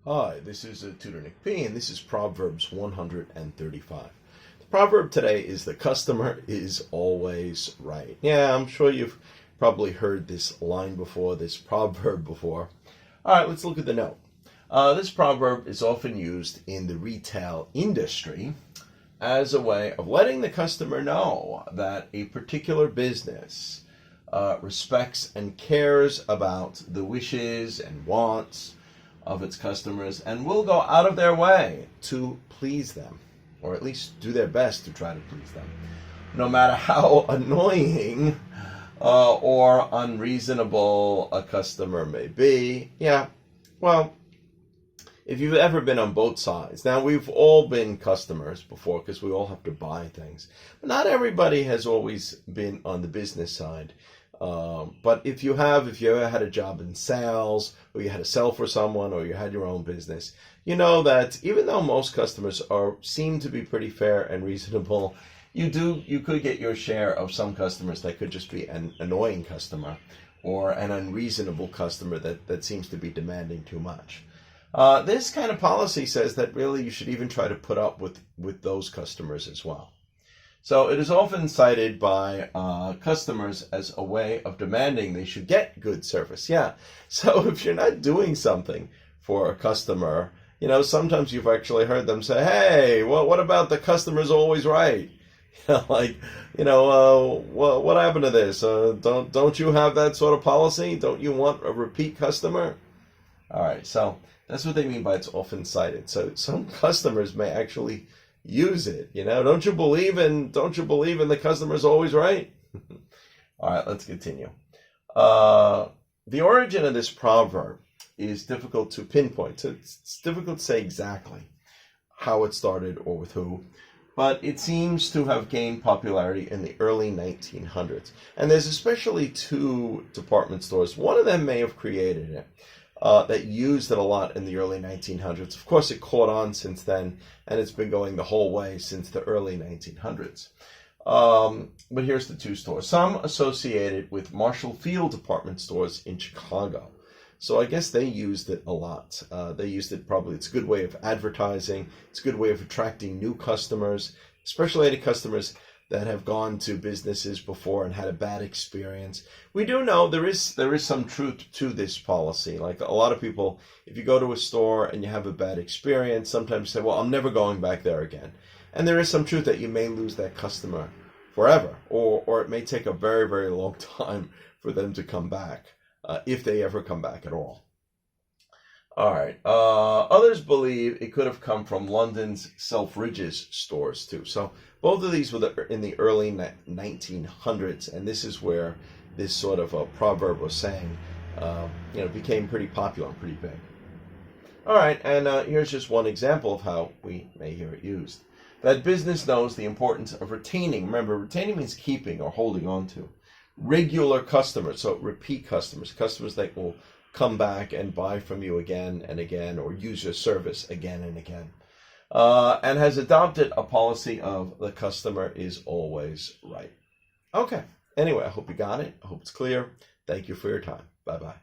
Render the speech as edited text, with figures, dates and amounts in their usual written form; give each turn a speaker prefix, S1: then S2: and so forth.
S1: Hi, this is Tutor Nick P, and this is Proverbs 135. The proverb today is the customer is always right. Yeah, I'm sure you've probably heard this line before, this proverb before. All right, let's look at the note. This proverb is often used in the retail industry as a way of letting the customer know that a particular business respects and cares about the wishes and wants of its customers and will go out of their way to please them, or at least do their best to try to please them, no matter how annoying or unreasonable a customer may be. Yeah, well, if you've ever been on both sides, now we've all been customers before because we all have to buy things, but not everybody has always been on the business side. But if you ever had a job in sales, or you had to sell for someone, or you had your own business, you know that even though most customers seem to be pretty fair and reasonable, you could get your share of some customers that could just be an annoying customer or an unreasonable customer that seems to be demanding too much. This kind of policy says that really you should even try to put up with those customers as well. So it is often cited by customers as a way of demanding they should get good service. Yeah. So if you're not doing something for a customer, sometimes you've actually heard them say, "Hey, well, what about the customer's always right?" What happened to this? Don't you have that sort of policy? Don't you want a repeat customer? All right. So that's what they mean by it's often cited. So some customers may actually use it. Don't you believe in the customer's always right? All right, let's continue. The origin of this proverb is difficult to pinpoint. So it's difficult to say exactly how it started or with who, but it seems to have gained popularity in the early 1900s. And there's especially two department stores. One of them may have created it. That used it a lot in the early 1900s. Of course, it caught on since then, and it's been going the whole way since the early 1900s. But here's the two stores. Some associated with Marshall Field department stores in Chicago. So I guess they used it a lot. They used it probably. It's a good way of advertising. It's a good way of attracting new customers, especially to customers that have gone to businesses before and had a bad experience. We do know there is some truth to this policy. Like a lot of people, if you go to a store and you have a bad experience, sometimes say, well, I'm never going back there again. And there is some truth that you may lose that customer forever, or it may take a very, very long time for them to come back, if they ever come back at all. All right. Others believe it could have come from London's Selfridges stores too. So both of these were in the early 1900s, and this is where this sort of a proverb was saying, became pretty popular and pretty big. All right, and here's just one example of how we may hear it used. That business knows the importance of retaining. Remember, retaining means keeping or holding on to regular customers. So repeat customers that will come back and buy from you again and again, or use your service again and again, and has adopted a policy of the customer is always right. Okay. Anyway, I hope you got it. I hope it's clear. Thank you for your time. Bye-bye.